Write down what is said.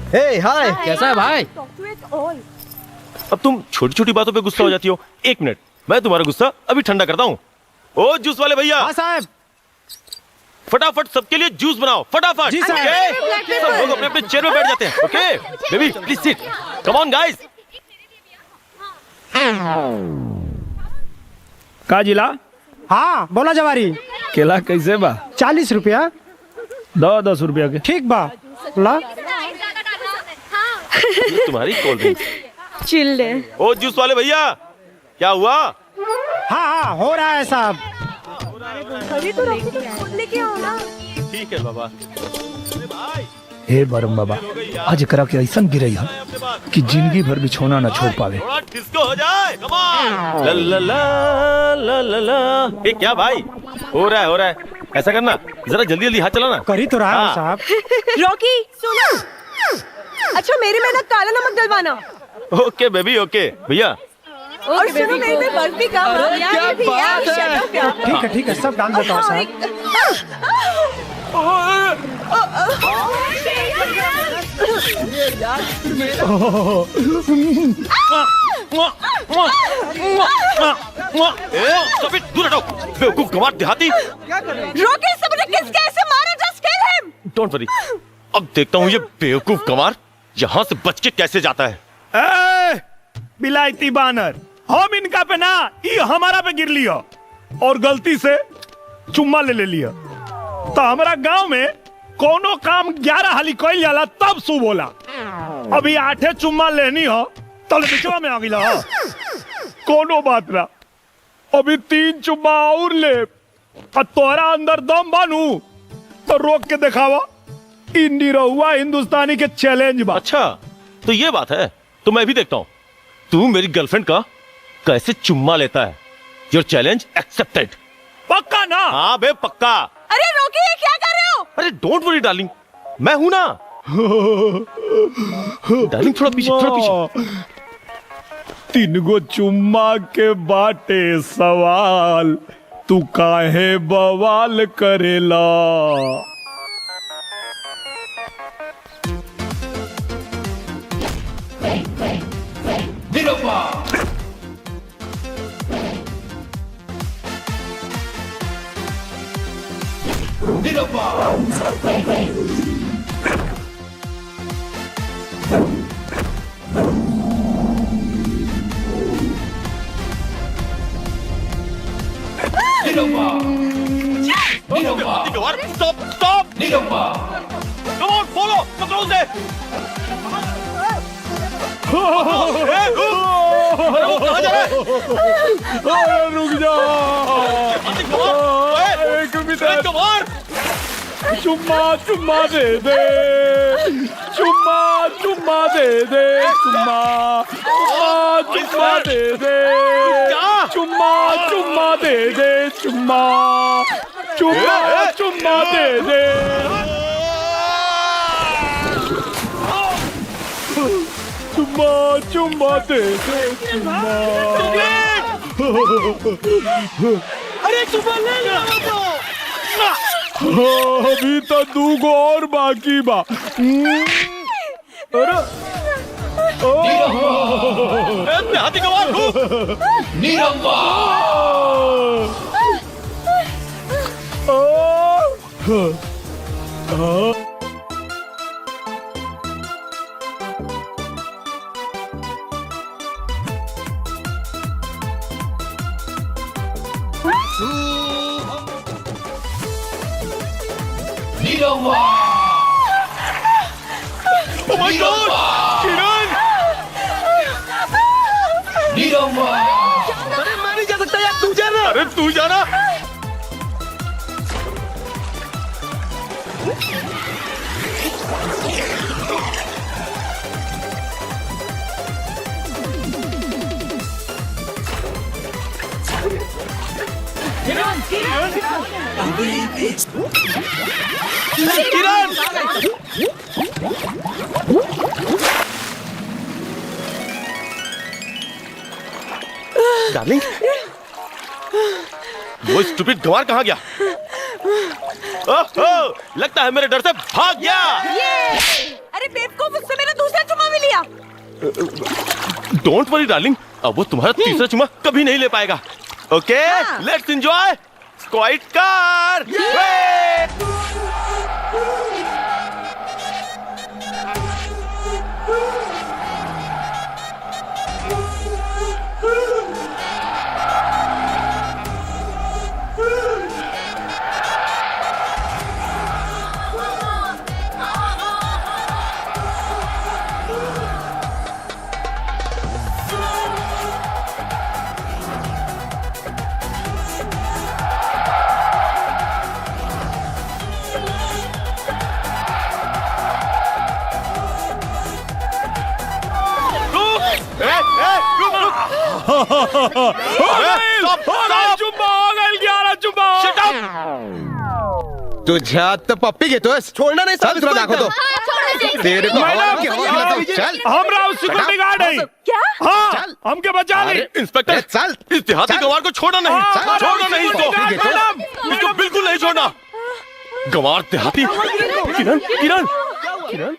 हे हाय, कैसा है भाई? अब तुम छोटी छोटी बातों पे गुस्सा हो जाती हो। एक मिनट, मैं तुम्हारा गुस्सा अभी ठंडा करता हूँ। ओ जूस वाले भैया, हाँ साहब। फटाफट सबके लिए जूस बनाओ, फटाफट। जी साहब। ओके? सब लोग अपने अपने चेयर में बैठ जाते हैं। Okay baby please sit, come on guys. का जिला? हाँ बोला जवारी। केला कैसे बा? 40 रुपया। 10 रुपया के। ठीक बा ला। ये तुम्हारी कोल्ड ड्रिंक। चिल्ले। ओ जूस वाले भैया, क्या हुआ? हाँ हाँ हो रहा है साहब। लेके आओ ना। ठीक है बाबा। हे बरम बाबा, आज करा के ऐसा गिरई है कि जिंदगी भर बिछौना न छोड़ पावे। थोड़ा डिस्को हो जाए, कम ऑन। ला ला ला ला ला। ये क्या भाई हो रहा है, हो रहा है? ऐसा करना, जरा जल्दी जल्दी हाथ चलाना। करी तो रहा है हाँ। साहब। रॉकी सुनो। अच्छा मेरे में ना काला नमक डलवाना। Okay baby okay. भैया और सुनो मेरे में बर्फ भी कम है। क्या बात है? ठीक है सब डाल देता हूँ साहब। दूर हटो बेवकूफ गंवार देहाती। रॉकी सबने किसके ऐसे मारा? Just kill him. Don't worry, अब देखता हूँ ये बेवकूफ गंवार यहाँ से बच के कैसे जाता है। ए, बिलायती बानर, हम इनका पे ना, ये हमारा पे गिर लिया और गलती से चुम्मा ले लिया। तो हमारा गांव में कोनो काम 11 हाली कइल जाला तब शुभ होला। अभी 8 चुम्मा लेनी हो तो बिचवा में आ गिला हो। कोनो बात ना, अभी 3 चुम्मा और ले। और तोहरा अंदर दम बानू तो रोक के दिखावा। इ निरहुआ हिंदुस्तानी के चैलेंज बा। अच्छा तो ये बात है, तो मैं भी देखता हूँ तू मेरी गर्लफ्रेंड का कैसे चुम्मा लेता है। Your challenge accepted. पक्का ना? हाँ बे पक्का। अरे रॉकी ये क्या कर रहे हो? अरे डोंट वरी डार्लिंग, मैं हूं ना। डार्लिंग थोड़ा पीछे, थोड़ा पीछे। 3 गो चुम्मा के बाटे सवाल, तू काहे बवाल करेला? Stop! Stop! Come on, follow! पकड़ो उसे! कहाँ जा रहा है? रुक जा। Come on! चुम्मा दे दे, चुम्मा दे दे, चुम्मा दे दे, चुम्मा दे दे, चुम्मा दे दे। चुम्मा दे दे, अरे चुम्मा ले लो तो। अभी तो 2 गो और बाकी बा। अरे हाथी गंवार निरंवा। Oh my God! किरण! अरे मैं नहीं जा सकता यार, तू जाना। अरे तू जाना। किरण! डार्लिंग, वो स्टूपिड गंवार कहाँ गया? ओह, लगता है मेरे डर से भाग गया। अरे बेवकूफ, उससे डोंट वरी डार्लिंग, अब वो तुम्हारा तीसरा चुम्मा कभी नहीं ले पाएगा। ओके, लेट्स एंजॉय स्क्वाइट कार। तुझ्या तर पप्पी घेतोस छोड़ना नहीं चल तुला दाखवतो तेरे को हवा मैडम, की हवा खिलाता हूँ। चल हमरा सिक्योरिटी गार्ड है। क्या हाँ, चल। हमके बचा ले। अरे, इंस्पेक्टर, चल इस देहाती चल। गंवार को छोड़ना नहीं, हाँ, छोड़ना नहीं इसको, सिक्योरिटी गार्ड, मैडम। इसको बिल्कुल नहीं छोड़ना। गंवार देहाती। किरण, किरण, किरण।